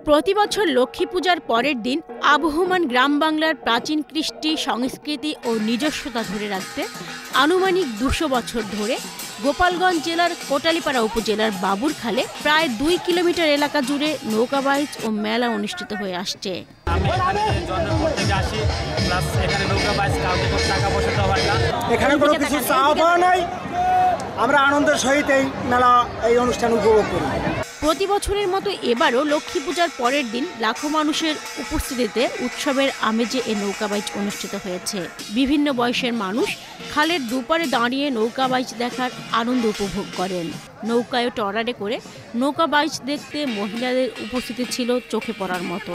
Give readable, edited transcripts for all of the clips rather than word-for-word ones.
প্রতি বছর লক্ষ্মী পূজার পরের দিন আবহমান গ্রাম বাংলার প্রাচীন কৃষ্টি সংস্কৃতি ও নিজস্বতা ধরে রাখতে আনুমানিক ২০০ বছর ধরে গোপালগঞ্জ জেলার কোটালীপাড়া উপজেলার বাবুরখালে প্রায় ২ কিলোমিটার এলাকা জুড়ে নৌকাবাইজ ও মেলা অনুষ্ঠিত হয়ে আসছে। এখানে কোনো কিছু চাওয়া পাওয়া নাই, আমরা আনন্দের সহিত এই মেলা এই অনুষ্ঠান উপভোগ করি। প্রতি বছরের মতো এবারও লক্ষ্মী পূজার পরের দিন লাখো মানুষের উপস্থিতিতে উৎসবের আমেজে এ নৌকাবাইজ অনুষ্ঠিত হয়েছে। বিভিন্ন বয়সের মানুষ খালের দুপারে দাঁড়িয়ে নৌকাবাইজ দেখার আনন্দ উপভোগ করেন। নৌকায় টরারে করে নৌকাবাইজ দেখতে মহিলাদের উপস্থিতি ছিল চোখে পড়ার মতো।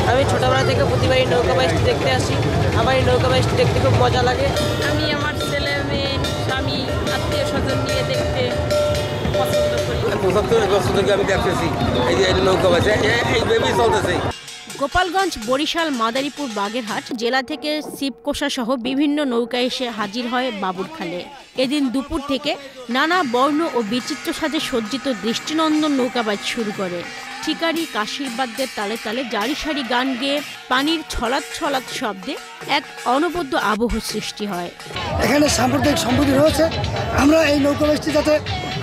আমি ছোটবেলা থেকে প্রতিবারই নৌকাবাইজ দেখতে আসি। আমার এই নৌকাবাইজ দেখতে খুব মজা লাগে। আমি আমার ছেলে মেয়ে স্বামী আত্মীয় স্বজন নিয়ে দেখতে পছন্দ করি। ৭৫ বছর থেকে আমি দেখতেছি এই যে নৌকাবাইজ এইভাবেই চলতেছে। গোপালগঞ্জ, বরিশাল, মাদারীপুর, বাগেরহাট জেলা থেকে শিবকোষা সহ বিভিন্ন নৌকা এসে হাজির হয় বাবুরখালে। এদিন দুপুর থেকে নানা বর্ণ ও বিচিত্র সাজে সজ্জিত দৃষ্টিনন্দন নৌকাবাইজ শুরু করে। ঠিকারি কাশীরবাদ্যের তালে তালে জারি সারি গান গেয়ে পানির ছলাৎ ছলাৎ শব্দে এক অনবদ্য আবহ সৃষ্টি হয়। এখানে সাম্প্রদায়িক সম্প্রীতি রয়েছে। আমরা এই নৌকাবাইজটি যাতে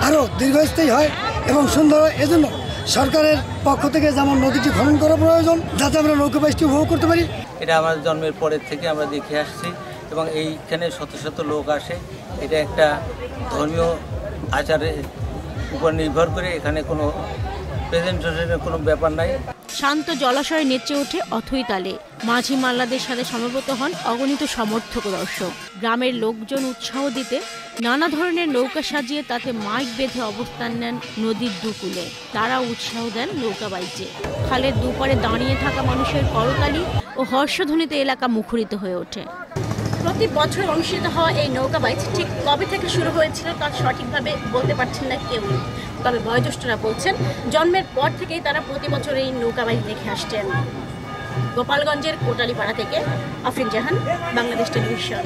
আরও দীর্ঘস্থায়ী হয় এবং সুন্দর হয়, এজন্য সরকারের পক্ষ থেকে যেমন নদীটি খনন করা প্রয়োজন, যাতে আমরা নৌকাবাইজটি উপভোগ করতে পারি। এটা আমার জন্মের পরের থেকে আমরা দেখে আসছি এবং এইখানে শত শত লোক আসে। এটা একটা ধর্মীয় আচারের উপর নির্ভর করে, এখানে কোনো প্রেজেন্টেশনের কোনো ব্যাপার নাই। শান্ত জলাশয়ে নেচে ওঠে অথই তালে। মাঝি মাল্লাদের সাথে সমবেত হন অগণিত সমর্থক দর্শক। গ্রামের লোকজন উৎসাহ দিতে নানা ধরনের নৌকা সাজিয়ে তাতে মাইক বেঁধে অবস্থান নেন নদীর দুকূলে। তারা উৎসাহ দেন নৌকাবাইজে। খালের দুপারে দাঁড়িয়ে থাকা মানুষের করতালি ও হর্ষধ্বনিতে এলাকা মুখরিত হয়ে ওঠে। প্রতি বছর অনুষ্ঠিত হওয়া এই নৌকাবাইজ ঠিক কবে থেকে শুরু হয়েছিল তা সঠিকভাবে বলতে পারছেন না কেউ। তবে বয়োজ্যেষ্ঠরা বলছেন জন্মের পর থেকেই তারা প্রতি বছর এই নৌকাবাইজ দেখে আসছেন। গোপালগঞ্জের কোটালীপাড়া থেকে আফরিন জাহান, বাংলাদেশ টেলিভিশন।